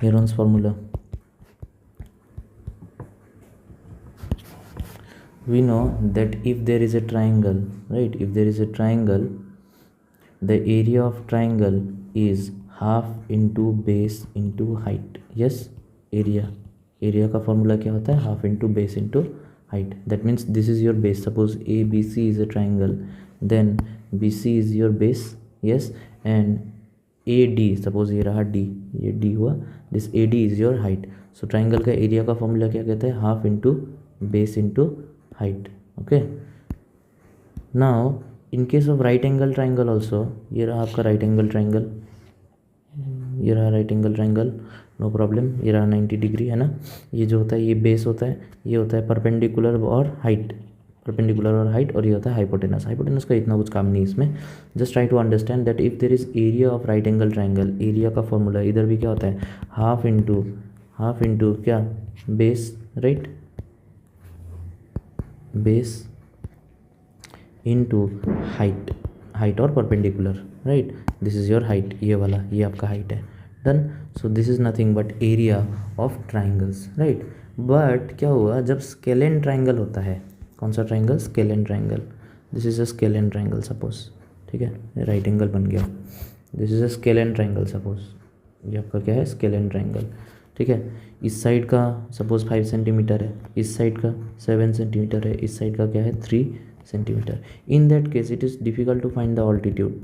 Heron's formula. We know that if there is a triangle, right, if there is a triangle, the area of triangle is half into base into height. Yes, area का formula क्या होता है? half into base into height. That means this is your base. Suppose ABC is a triangle, then BC is your base. Yes, and AD, suppose ये रहा D, ये D हुआ, this AD is your height. So triangle का area का formula क्या कहता है? half into base into height. Okay, now in case of right angle triangle also, ये रहा आपका राइट एंगल ट्राइंगल, ये रहा right angle triangle, no problem, ये रहा 90 डिग्री है ना. ये जो होता है ये बेस होता है, ये होता है परपेंडिकुलर और हाइट, परपेंडिकुलर और हाइट, और ये होता है हाइपोटेनस. हाइपोटेनस का इतना कुछ काम नहीं इसमें. Just try to understand that if there is area of right angle triangle, area का फॉर्मूला इधर भी क्या होता है? हाफ इंटू क्या? Base, right, base into height और perpendicular, right. This is your height, ये वाला, ये आपका हाइट है. Done. So this is nothing but area of triangles, right. But क्या हुआ जब स्केलेन ट्राइंगल होता है? कौन सा triangle? Scalene triangle. This is a scalene triangle suppose, ठीक है, राइट एंगल बन गया. This is a scalene triangle suppose, ये आपका क्या है? स्केलेन ट्राइंगल, ठीक है. इस साइड का सपोज 5 सेंटीमीटर है, इस साइड का 7 सेंटीमीटर है, इस साइड का क्या है? 3 centimetre. In that case it is difficult to find the altitude,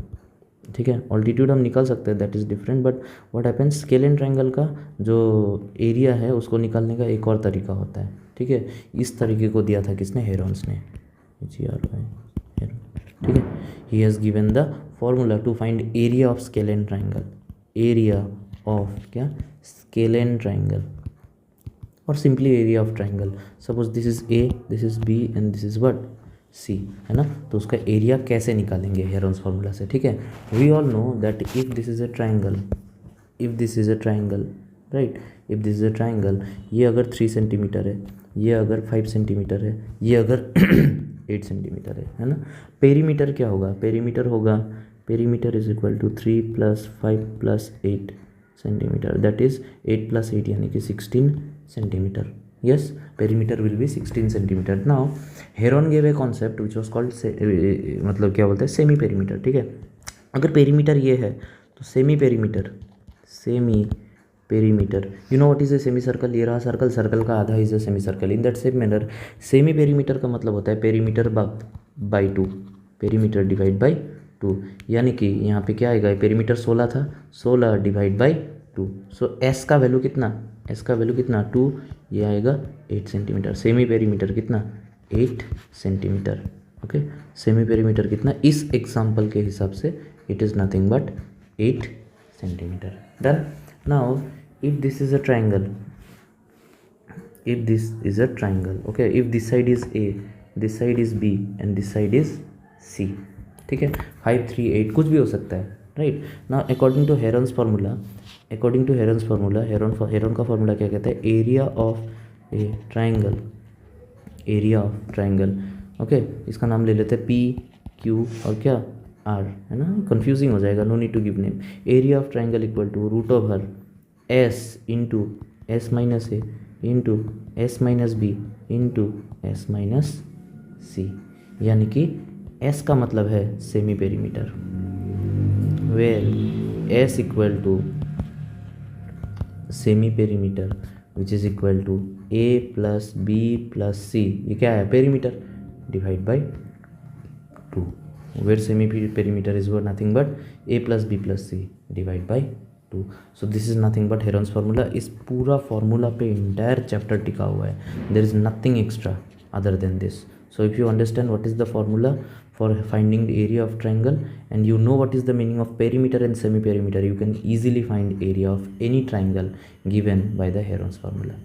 ठीक है. ऑल्टीट्यूड हम निकाल सकते हैं, that is different, but what happens, scalene triangle का जो एरिया है उसको निकालने का एक और तरीका होता है, ठीक है. इस तरीके को दिया था किसने? हेरॉन्स ने. ठीक है. He has given the formula to find area of scalene triangle, area of क्या? स्केल एंड ट्राइंगल, और simply area of triangle. Suppose this is A, this is B and this is what? C, है ना. तो उसका area कैसे निकालेंगे? Heron's formula से, ठीक है. We all know that if this is a triangle, if this is a triangle, right, if this is a triangle, ये अगर 3 सेंटीमीटर है, ये अगर 5 सेंटीमीटर है, ये अगर 8 सेंटीमीटर है ना. पेरीमीटर क्या होगा? पेरीमीटर होगा, perimeter is equal to 3 + 5 + 8 centimetre, that is 8 + 8 यानी कि 16 centimetre. Yes, perimeter will be 16 centimeter. Now Heron gave a concept which was called मतलब क्या बोलते हैं? सेमी पेरीमीटर, ठीक है. अगर पेरीमीटर ये है तो semi perimeter, you know what is a semi circle? ये रहा सर्कल, सर्कल का आधा is a semi circle. In that same manner semi perimeter का मतलब होता है perimeter by 2, perimeter divide by 2, यानी कि यहाँ पे क्या आएगा? पेरीमीटर 16 था, 16 डिवाइड बाई 2. सो एस का वैल्यू कितना? एस का वैल्यू कितना? 2, ये आएगा 8 सेंटीमीटर. सेमी पेरीमीटर कितना? 8 सेंटीमीटर. ओके, सेमी पेरीमीटर कितना? इस एग्जाम्पल के हिसाब से it is nothing but 8 centimetre. Done. Now if this is a triangle, if this is a triangle, okay, if this side is A, this side is B and this side is C, ठीक है. 5 3 8 कुछ भी हो सकता है, right. Now according to Heron's formula, Heron का formula क्या कहता है? Area of a triangle, area of triangle, okay. इसका नाम ले लेते हैं P Q और क्या? R, है ना. कंफ्यूजिंग हो जाएगा, no need to give name. Area of triangle equal to √/(S) into S minus A into S minus B into S minus C, यानी कि S का मतलब है semi perimeter, where S equal to semi perimeter which is equal to A + B + C, ये क्या है? Perimeter divide by 2, where semi perimeter is nothing but A + B + C divide by 2. So this is nothing but Heron's formula. इस पूरा formula पे entire chapter टिका हुआ है. There is nothing extra other than this. So if you understand what is the formula for finding the area of triangle and you know what is the meaning of perimeter and semi perimeter, you can easily find area of any triangle given by the Heron's formula.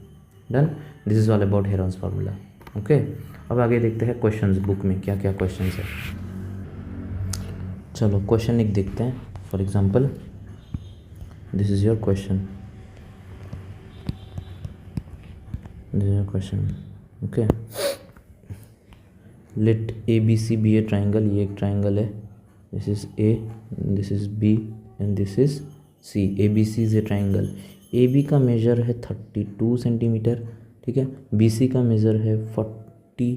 Done. This is all about Heron's formula. Okay, अब आगे देखते हैं questions. Book में क्या क्या questions है. चलो question एक देखते हैं. For example this is your question, this is your question. Okay, let ABC be a triangle. ये एक ट्राइंगल है. This is A, this is B and this is C. ABC is a triangle. A B का measure है 32 centimetre, ठीक है, B C का measure है 40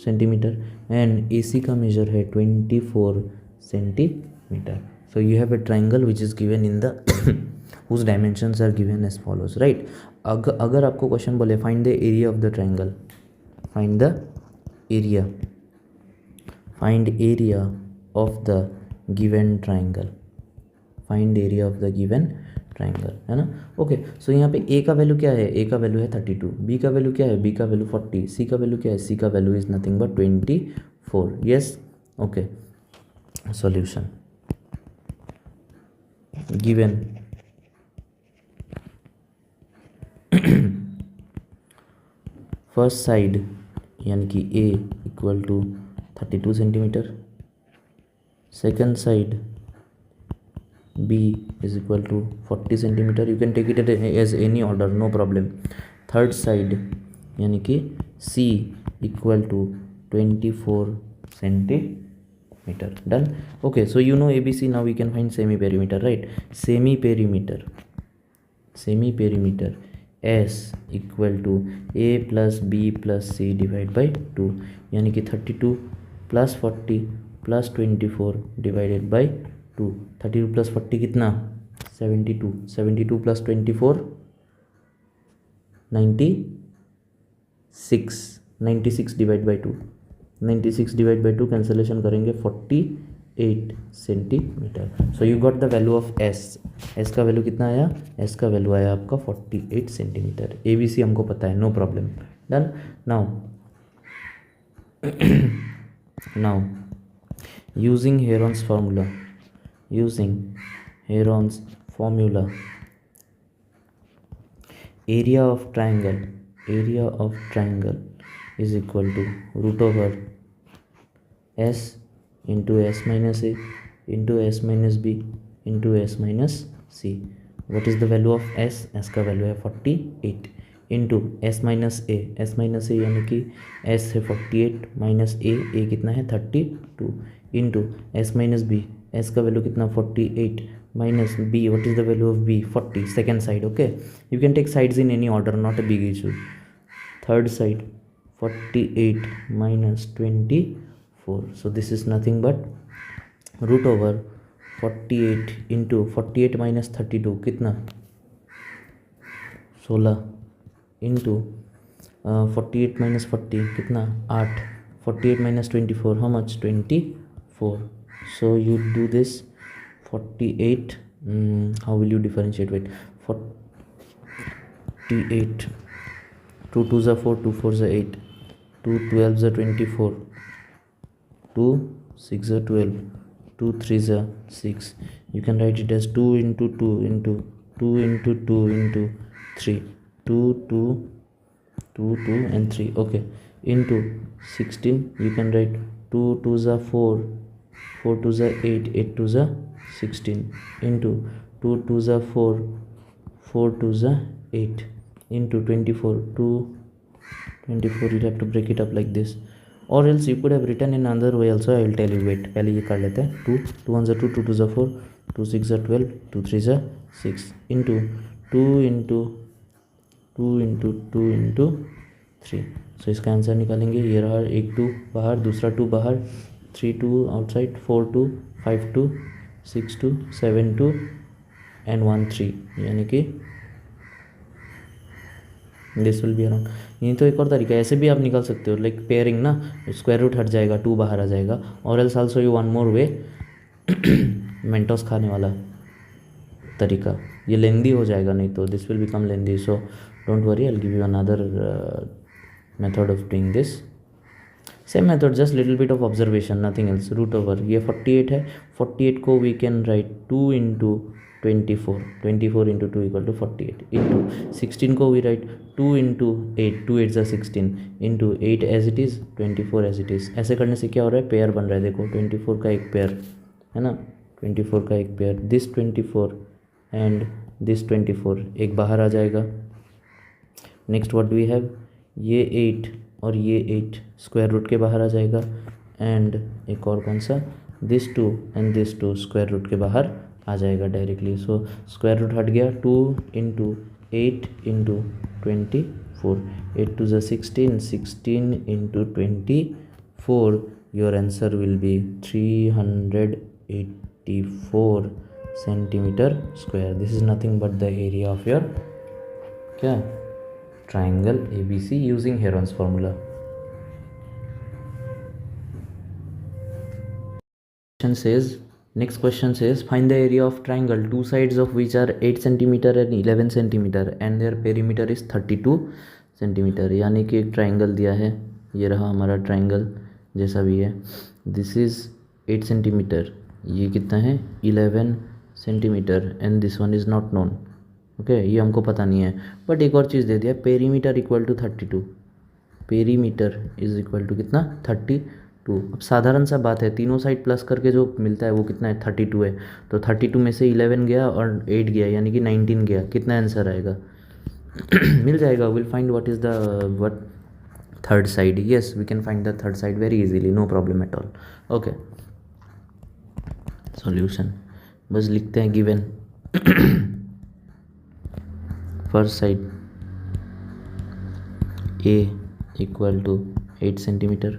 centimetre and ए सी का मेजर है 24 centimetre. So you have a triangle which is given in the whose dimensions are given as follows, right? अगर आपको क्वेश्चन बोले find the area of the triangle, find the area, find area of the given triangle, find area of the given triangle, है ना. Okay, सो यहाँ पे ए का value क्या है, ए का वैल्यू है 32, बी का वैल्यू क्या है, बी का वैल्यू 40, सी का वैल्यू क्या है, सी का value is nothing but 24. Yes, okay. Solution given first side यानी कि A equal to 32 centimetre, second side B is equal to 40 centimetre, you can take it as any order, no problem. Third side यानी कि C equal to 24 centimetre. Done. Okay, so you know ABC, now we can find semi perimeter, right? Semi perimeter S equal to A plus B plus C divided by 2, यानी कि 32 plus 40 plus 24 divided by 2. 32 plus 40 कितना, 72, 72 plus 24 96, 96 divided by 2, 96 divide by 2 cancellation करेंगे 48 centimetre. So you got the value of S. S का value कितना आया, S का value आया आपका 48 सेंटीमीटर. ए बी सी हमको पता है, no problem. Done. Now using Heron's formula, area of triangle is equal to root over s into s minus a into s minus b into s minus c. What is the value of s? s का value है 48 into s minus a, s minus a यानी कि s है 48 minus a कितना है 32 into s minus b, s का value कितना 48 minus b, what is the value of b? 40. second side, okay, you can take sides in any order, not a big issue. third side 48 minus 24, so this is nothing but root over 48 into 48 minus 32 कितना 16 into 48 minus 40 कितना 8, 48 minus 24 how much 24. so you do this 48, how will you differentiate, wait, 48, 2 2s are 4, 2 4s are 8, 2 12s are 24, 2 6s are 12, 2 3s are 6. You can write it as 2 into 2 into 2 into 2 into 3, 2 2 2 2 and 3, okay, into 16. You can write 2 2s are 4, 4 2s are 8, 8 2s are 16 into 2 2s are 4, 4 2s are 8 into 24, 2 24. you have to break it up like this, or else you could have written in another way also. I will tell you, wait, पहले ये कर लेते हैं. 2 2 1s are 2, 2 2s are 4, 2 6 are 12, 2 3s are 6 into 2 into 2 into 2 into 3. so इसका answer निकालेंगे. ये रहा, एक 2 बाहर, दूसरा 2 बाहर, 3 2 आउटसाइड, 4 2 5 2 6 2 7 2 and 1 3, यानी कि दिस विल बी अराउंड. ये तो एक और तरीका है, ऐसे भी आप निकाल सकते हो, लाइक पेयरिंग ना, स्क्वायर रूट हट जाएगा, 2 बाहर आ जाएगा. और else also you one more way, Mentos खाने वाला तरीका, ये लेंदी हो जाएगा नहीं तो this will become lengthy. So don't worry, I will give you another method of doing this. Same method, just little bit of observation, nothing else. Root over, ये 48 है, 48 को we can write 2 into 24, 24 into 2 equal to 48 into 16 को we write 2 into 8, 2 8 16 into 8 as it is, 24 as it is. ऐसे करने से क्या हो रहा है, पेयर बन रहा है. देखो 24 का एक पेयर है ना, 24 का एक पेयर, दिस 24 एंड दिस 24 एक बाहर आ जाएगा. नेक्स्ट व्हाट वी हैव, ये 8 और ये 8 स्क्वायर रूट के बाहर आ जाएगा. एंड एक और कौन सा, this 2 and this 2 square root के बाहर आ जाएगा डायरेक्टली। सो स्क्वायर रूट हट गया, 2 into 8 into 24, 8 2 16, 16 into 24, your answer will be 384 centimetre square. This is nothing but the area of your क्या triangle ABC using Heron's formula. Next question says find the area of triangle two sides of which are 8 centimeter and 11 centimeter and their perimeter is 32 centimeter। यानी कि एक triangle दिया है, ये रहा हमारा triangle जैसा भी है, दिस इज़ 8 सेंटीमीटर, ये कितना है 11 centimetre and this one is not known. Okay, ये हमको पता नहीं है, बट एक और चीज़ दे दिया, perimeter equal to 32, perimeter is equal to कितना 32। अब साधारण सा बात है, तीनों साइड प्लस करके जो मिलता है वो कितना है 32 है, तो 32 में से 11 गया और 8 गया यानी कि 19 गया, कितना आंसर आएगा मिल जाएगा। Will find what is the what third side. Yes, we can find the third side very easily, no problem at all. Okay, solution बस लिखते हैं given first side A equal to 8 centimetre,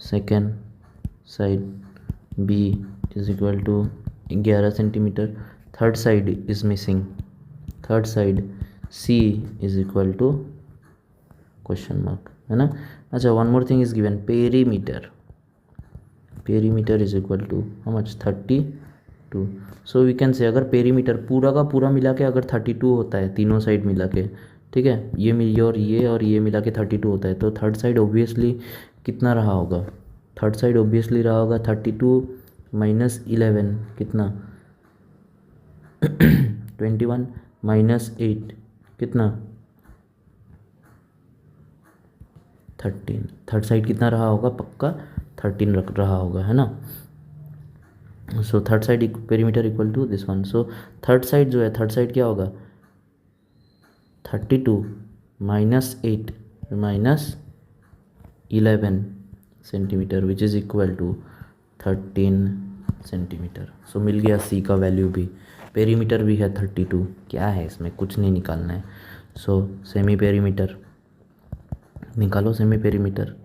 second side B is equal to 11 centimetre, third side is missing, third side C is equal to question mark, है ना। अच्छा, one more thing is given, perimeter, perimeter is equal to how much 32। So we can say अगर perimeter पूरा का पूरा मिला के अगर 32 होता है तीनों साइड मिला के, ठीक है, ये मिल और ये मिला के 32 होता है, तो थर्ड साइड ऑब्वियसली कितना रहा होगा, थर्ड साइड ऑब्वियसली रहा होगा 32 माइनस 11 कितना 21 माइनस 8 कितना 13, थर्ड साइड कितना रहा होगा, पक्का 13 रख रहा होगा, है ना। So third side perimeter equal to this one. So third side जो है, थर्ड साइड क्या होगा 32 minus 8 minus 11 centimetre which is equal to 13 centimetre. So मिल गया C का वैल्यू भी, पेरीमीटर भी है 32, क्या है इसमें कुछ नहीं निकालना है। सो सेमी पेरीमीटर निकालो, semi perimeter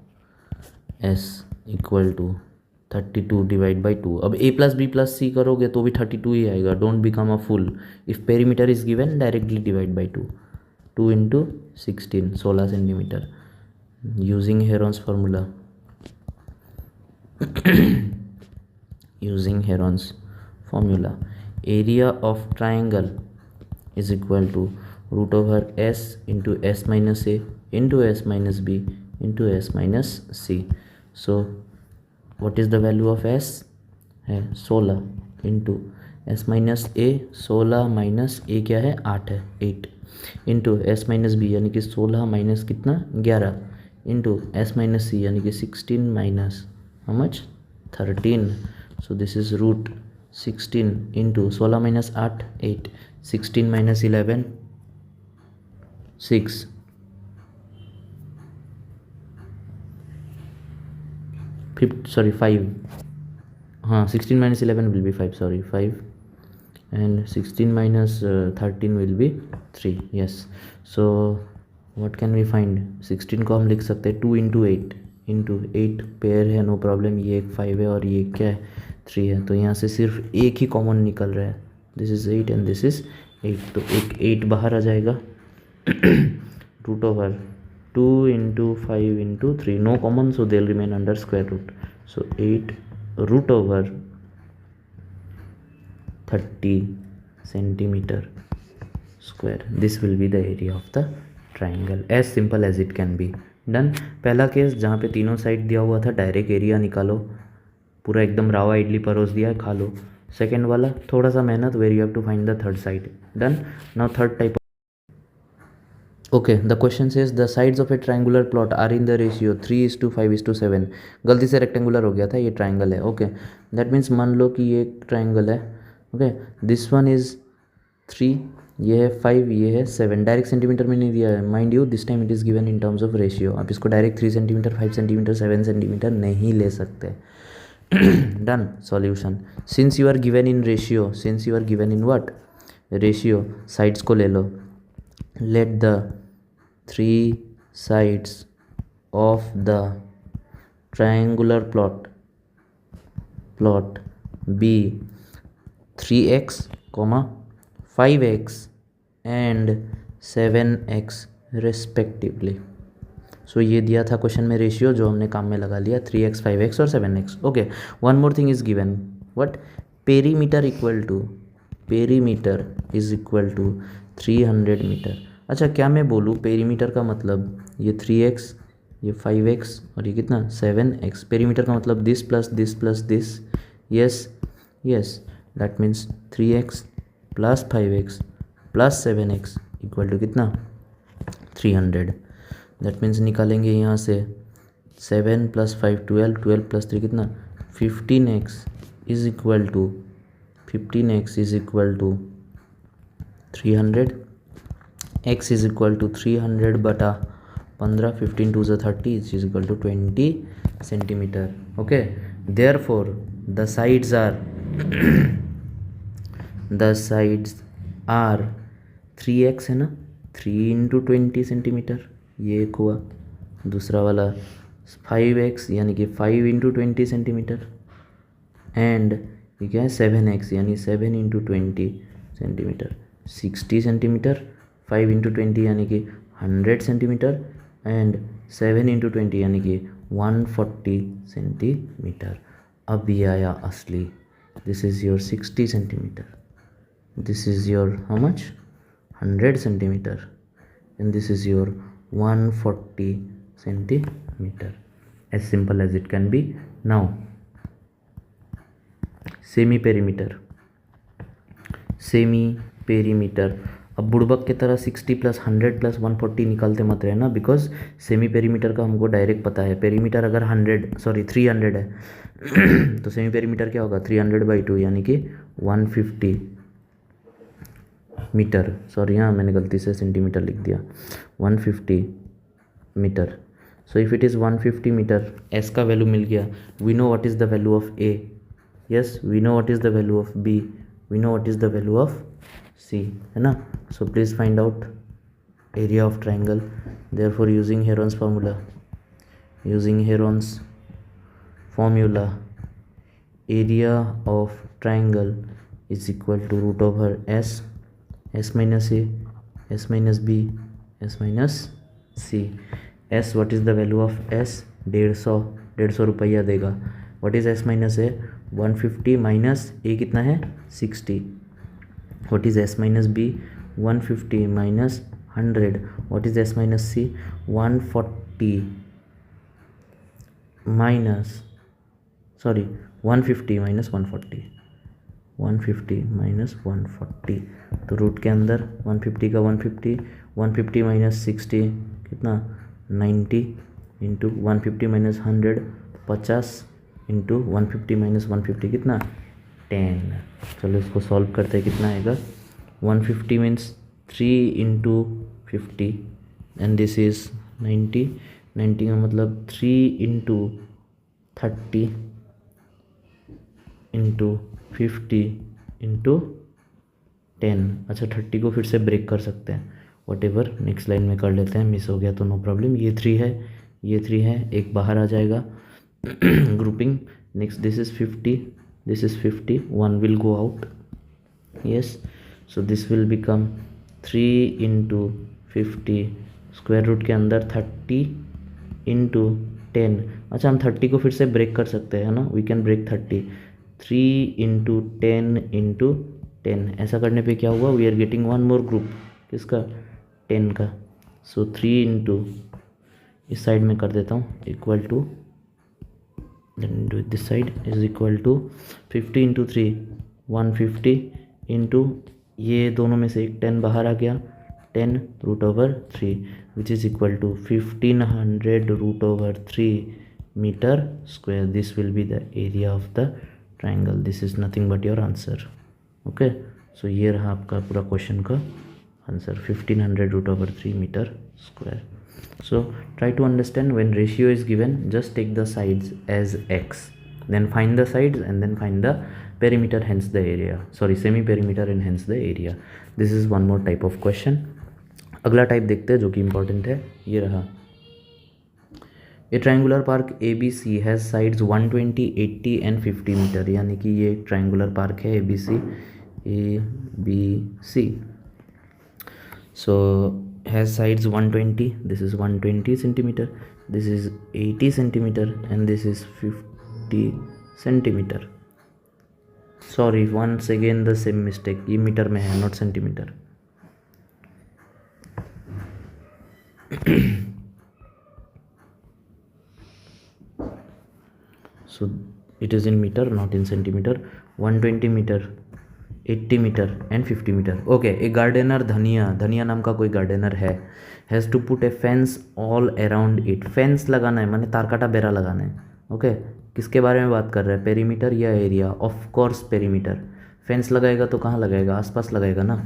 S equal to 32 divide by 2। अब A plus B plus C करोगे तो भी 32 ही आएगा, don't become a fool, if perimeter is given directly divide by 2, 2 into 16 16 centimetre using Heron's formula using Heron's formula, area of triangle is equal to root over S into S minus A into S minus B into S minus C। so what is the value of S है 16 into S minus A, 16 minus A क्या है 8 है 8 into S minus B यानी कि 16 minus कितना 11 into S minus C यानी कि 16 minus how much 13। so this is root 16 into 16 minus 8 8, 16 minus 11 6, sorry 5, हाँ 16 minus 11 will be 5, sorry 5 and 16 minus 13 will be 3। yes, so what can we find, 16 को हम लिख सकते हैं 2 into 8 इंटू 8 पेयर है, no problem, ये एक 5 है और ये क्या है 3 है, तो यहाँ से सिर्फ एक ही कॉमन निकल रहा है, this is 8 and this is 8, तो एक 8 बाहर आ जाएगा root over 2 into 5 into 3, no common, so they will remain under square root, so 8 root over 30 centimetre square, this will be the area of the triangle, as simple as it can be done. पहला case जहाँ पे तीनों side दिया हुआ था direct area निकालो, पूरा एकदम रावा इडली परोस दिया है खा लो। सेकेंड वाला थोड़ा सा मेहनत, where you have to find the third side, done. Now third type, okay, the question says the sides of a triangular plot are in the ratio 3:5:7। गलती से रेक्टेंगुलर हो गया था, ये ट्राइंगल है, ओके, दैट मीन्स मान लो कि ये ट्राइंगल है, ओके, दिस वन इज़ 3, ये है 5, ये है 7, डायरेक्ट सेंटीमीटर में नहीं दिया है, mind you this time it is given in terms of ratio, आप इसको डायरेक्ट 3 सेंटीमीटर 5 सेंटीमीटर 7 सेंटीमीटर नहीं ले सकते, Done. Solution. Since you are given in ratio, since you are given in what ratio, sides को ले लो. Let the three sides of the triangular plot be 3x, 5x and 7x respectively. सो ये दिया था question में ratio, जो हमने काम में लगा लिया 3x, 5x और 7x. Okay, one more thing is given. What? Perimeter is equal to 300 metre. अच्छा, क्या मैं बोलूँ पेरीमीटर का मतलब ये 3x, ये 5x और ये कितना 7x. पेरीमीटर का मतलब this plus this plus this. Yes, that means 3x plus 5x plus 7x equal to कितना 300. दैट मीन्स निकालेंगे यहाँ से 7 प्लस 5 12, 12 प्लस 3 कितना 15x is equal to 300. x is equal to 300 बटा 15, 15 twos 30 is equal to 20 centimetre. Okay, therefore the sides are 3x है ना, 3 into 20 centimetre ये एक हुआ. दूसरा वाला 5x यानी कि 5 इंटू 20 सेंटीमीटर. एंड ये क्या है 7x यानी 7 इंटू 20 सेंटीमीटर 60 सेंटीमीटर. 5 इंटू 20 यानी कि 100 सेंटीमीटर. एंड 7 इंटू 20 यानी कि 140 सेंटीमीटर. अब ये आया असली. This is your 60 centimetre. This is your how much 100 centimetre. And this is your 140 centimeter. As simple as it can be. Now semi perimeter. अब बुड़बक की तरह 60 प्लस 100 प्लस 140 निकालते मत रहना, बिकॉज सेमी पेरीमीटर का हमको डायरेक्ट पता है. पेरीमीटर अगर 300 है तो सेमी पेरीमीटर क्या होगा 300/2 यानी कि 150 मीटर. सॉरी, यहाँ मैंने गलती से सेंटीमीटर लिख दिया. 150 metre. So if it is 150 metre, S का वैल्यू मिल गया. We know what is the value of A. Yes, we know what is the value of B. We know what is the value of C, है ना. So please find out area of triangle. Therefore using Heron's formula, area of triangle is equal to root over S minus a, s minus b, s minus c. s, what is the value of s? 150 रुपया देगा. what is s minus a? 150 minus a कितना है 60. what is s minus b? 150 minus 100. what is s minus c? 140 minus 150 minus 140. 150 minus 140. तो root के अंदर 150 का 150 minus 60 कितना 90 into 150 minus 100 50 into 150 minus 150 कितना 10. चलो इसको सॉल्व करते हैं. कितना आएगा 150 means 3 into 50 and this is 90 का मतलब 3 इंटू 30 इंटू 50 इंटू 10. अच्छा, 30 को फिर से ब्रेक कर सकते हैं. वट एवर, नेक्स्ट लाइन में कर लेते हैं. मिस हो गया तो नो प्रॉब्लम. ये 3 है, एक बाहर आ जाएगा grouping. Next this is 50, 1 will go out. Yes, so this will become 3 into 50 square root के अंदर 30 इंटू 10. अच्छा, हम 30 को फिर से ब्रेक कर सकते हैं ना. We can break 30. 3 into 10 into 10. ऐसा करने पे क्या हुआ, we are getting one more group. किसका 10 का. सो 3 इंटू इस साइड में कर देता हूँ equal to, then do this side is equal to 50 into 3 150 into ये दोनों में से एक 10 बाहर आ गया 10 root over 3 which is equal to 1500 root over 3 metre square. This will be the area of the triangle. This is nothing but your answer. Okay, so ये रहा आपका पूरा क्वेश्चन का answer 1500 root over 3 metre square. So try to understand when ratio is given, just take the sides as x. then find the sides and then find the perimeter, hence the area, sorry semi perimeter and hence the area. This is one more type of question. अगला type देखते हैं जो कि important है, ये रहा। A triangular park A B C has sides 120, 80 and 50 मीटर, यानी कि ये ट्रायंगुलर पार्क है A B C. So has sides 120, this is 120 centimetre, this is 80 centimetre and this is 50 centimetre. Sorry once again the same mistake, ये metre में है not centimetre. So it is in meter not in centimeter. 120 metre, 80 metre and 50 metre. Okay, a gardener Dhaniya नाम का कोई gardener है, has to put a fence all around it. Fence लगाना है माने तार काटा बेरा लगाना है। ओके, किसके बारे में बात कर रहे हैं, पेरीमीटर या area? Of course perimeter. Fence लगाएगा तो कहाँ लगाएगा, आसपास लगाएगा ना।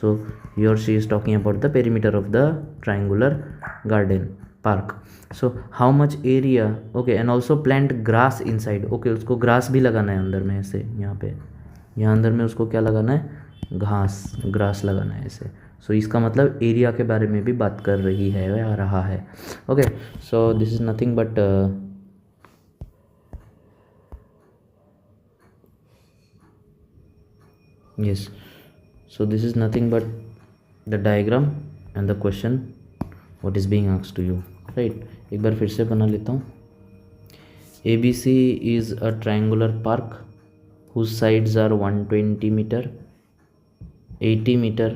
सो ही और she is talking about the perimeter of the triangular garden park. So how much area, okay, and also plant grass inside. Okay, उसको ग्रास भी लगाना है अंदर में, ऐसे यहाँ अंदर में उसको क्या लगाना है, ग्रास लगाना है ऐसे। सो इसका मतलब एरिया के बारे में भी बात कर रही है या रहा है। Okay, so this is nothing but yes, so this is nothing but the diagram and the question what is being asked to you, right? एक बार फिर से बना लेता हूँ। ABC is a triangular park whose sides are 120 meter, 80 meter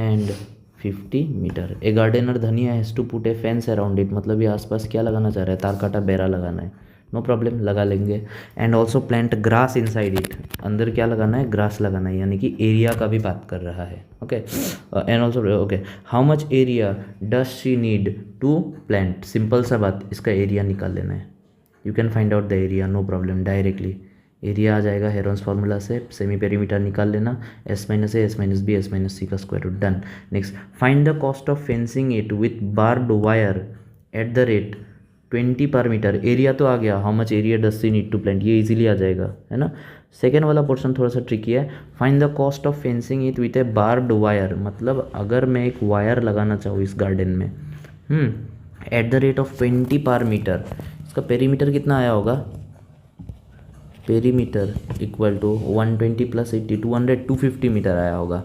and 50 meter. A gardener धनिया has to put a fence around it, मतलब ये आसपास क्या लगाना चाह रहा है, तार काटा बेरा लगाना है। नो प्रॉब्लम, लगा लेंगे। And also plant grass inside it, अंदर क्या लगाना है, ग्रास लगाना है, यानी कि एरिया का भी बात कर रहा है। Okay, and also okay, how much area does she need to plant. Simple सा बात, इसका एरिया निकाल लेना है। You can find out the area, no problem, directly area आ जाएगा हेरोन्स फार्मूला से। सेमी पेरीमीटर निकाल लेना, S minus A S minus B S minus C का square root, done. Next, find the cost of fencing it with barbed wire at the rate 20 पर metre. Area तो आ गया, how much area does she need to plant, ये easily आ जाएगा, है ना। सेकेंड वाला पोर्शन थोड़ा सा ट्रिकी है। Find the cost of fencing it with a barbed wire, मतलब अगर मैं एक वायर लगाना चाहूँ इस गार्डन में, एट द रेट ऑफ 20 पर मीटर, इसका पेरीमीटर कितना आया होगा, perimeter equal to 120 plus 80 200 250 metre आया होगा,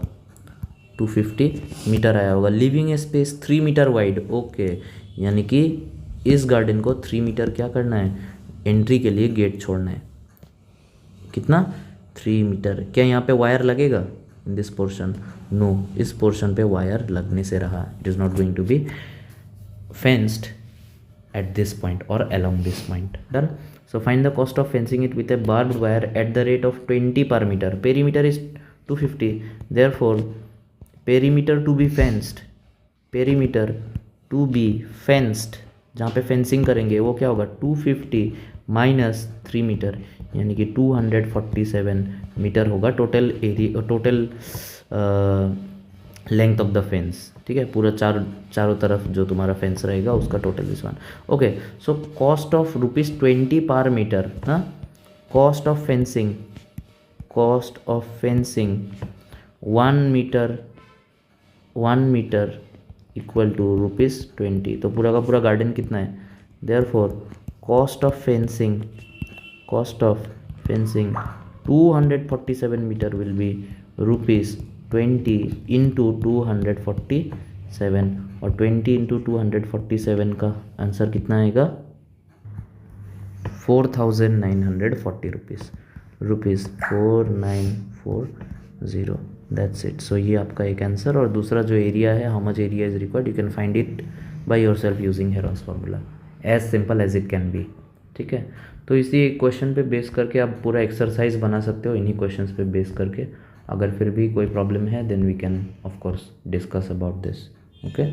250 मीटर आया होगा। Living space 3 metre wide, okay, यानी कि इस गार्डन को 3 मीटर क्या करना है, एंट्री के लिए गेट छोड़ना है। कितना, 3 मीटर। क्या यहाँ पे वायर लगेगा इन दिस पोर्शन, नो, इस पोर्शन पे वायर लगने से रहा, it is not going to be fenced at this point और along this point, done. So find the cost of fencing it with a barbed wire at the rate of 20 पर metre. Perimeter is 250, therefore perimeter to be fenced, perimeter to be fenced, जहाँ पे fencing करेंगे वो क्या होगा, 250 minus 3 metre, यानी कि 247 metre होगा total area, total length of the fence. ठीक है, पूरा चारों तरफ जो तुम्हारा फेंस रहेगा उसका total this one. Okay, so cost of ₹20 पर मीटर, हाँ, cost of fencing 1 metre equal to ₹20। तो पूरा का पूरा गार्डन कितना है, therefore cost of fencing 247 metre will be ₹20 into 247, और 20 इंटू 247 का आंसर कितना आएगा, 4940 रुपीज़ 4940, दैट्स इट। सो ये आपका एक आंसर। और दूसरा जो एरिया है, how much area is required, you can find it by yourself using Heron's formula, as simple as it can be. ठीक है, तो इसी क्वेश्चन पे बेस करके आप पूरा एक्सरसाइज बना सकते हो, इन्हीं क्वेश्चंस पे बेस करके। अगर फिर भी कोई प्रॉब्लम है then we can of course discuss about this. Okay.